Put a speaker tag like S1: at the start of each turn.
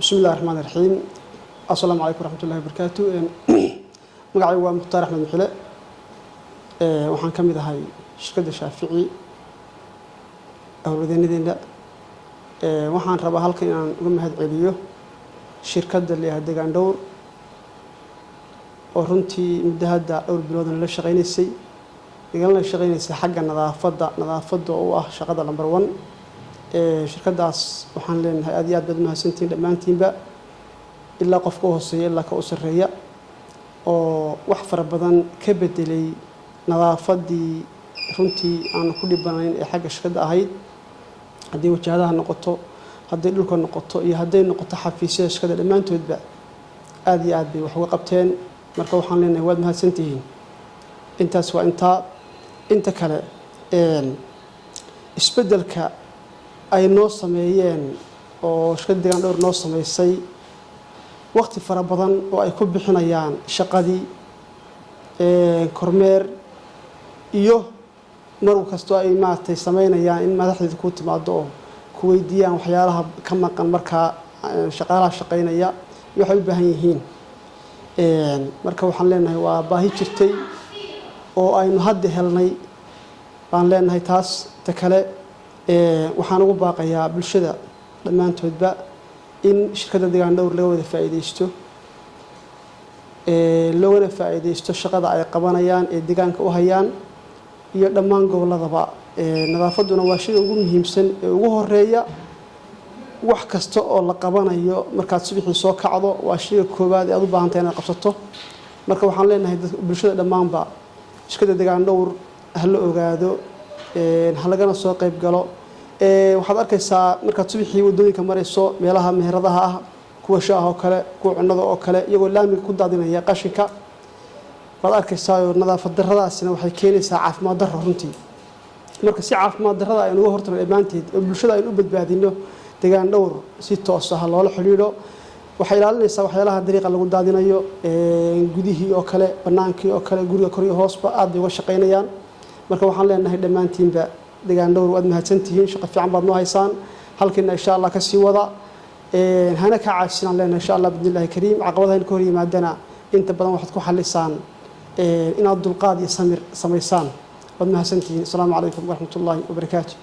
S1: بسم الله الرحمن الرحيم. السلام عليكم ورحمة الله وبركاته. مقعي هو مختار أحمد محلى. وحن كمل هاي شركة الشافعي أو الذين وحن ربا هالك إن قم هاد عليو شركة اللي هاد عندور ورنتي مدهدا أو البلاد اللي شغالين السي يقولنا شغالين السي حق نظافة أو شغادة نمبر 1 shirkadaas waxaan leenahay aad iyo aad baad mahadsantiin dhammaantiinba ilaa qofka hooseeya ilaa ka u sarreeya oo wax fara badan ka bedelay nadaafadii runtii aan ku dhibanayn ee xagga shirkadda ahayd haddii wajahadaha noqoto haddii dhulka noqoto iyo haddii noqoto xafiisyada shirkadda dhammaantoodba aad iyo aad bay wax uga qabteen marka waxaan leenahay waad mahadsantihiin intaas waa inta kale isbedelka ay noo sameeyeen oo shirkadda dhowr noo sameysay waqti fara badan oo ay ku bixinayaan shaqadii kormeer iyo mar kasta ay maatay sameynayaan in madaxda ku timaado oo ku weydiiyaan waxyaalaha ka maqan marka shaqaalaha shaqeynaya iyo waxay u baahan yihiin marka waxaan leenahay waa baahi jirtay oo aynu hadda helnay baan leenahay taas ta kale waxaan ugu baaqayaa bulshada dhammaantoodba in shirkadda deegaan dhowr laga wada faa'iideysto loogana faa'iideysto shaqada ay qabanayaan ee deegaanka u hayaan iyo dhammaan goboladaba nadaafaduna waa shay ugu muhiimsan ee ugu horeeya wax kasta oo la qabanayo markaad subaxii soo kacdo waa shayga koowaad ee aad u baahan tahay inaad qabsato marka waxaan leenahay bulshada dhammaanba shirkadda deegaan dhowr ha la ogaado halagana soo qayb galo waxaad arkaysaa markaad subaxii wadooyinka marayso meelaha meheradaha ah kuwa shaaha oo kale kuwa cunnada oo kale iyagoo laamiga ku daadinaya qashinka waad arkaysaa nadaafad darradaasina waxay keenaysaa caafimaad darro runtii marka si caafimaad darrada aynu uga hortagno dhammaanteed oo bulshada aynu u badbaadino deegaan dhowr si toos ah loola xidhiidho waxay ilaalinaysaa waxyaalaha dariiqa lagu daadinayo gudihii oo kale bannaankii oo kale guriga kor iyo hoosba aad bay uga shaqaynayaan marka waxaan leenahay dhammaantiinba deegaan dhowr waad mahadsantihiin shaqo fiican baad noo haysaan halkiina insha allah ka sii wada hana ka caajisnaan leenahay insha allah bidnillaahi kariim caqabadaha in ka hor yimaadana inta badan waxaad ku xalisaan inaad dulqaad iyo samir samaysaan waad mahadsantihiin asalaamu calaykum waraxmatullaahi wabarakaatu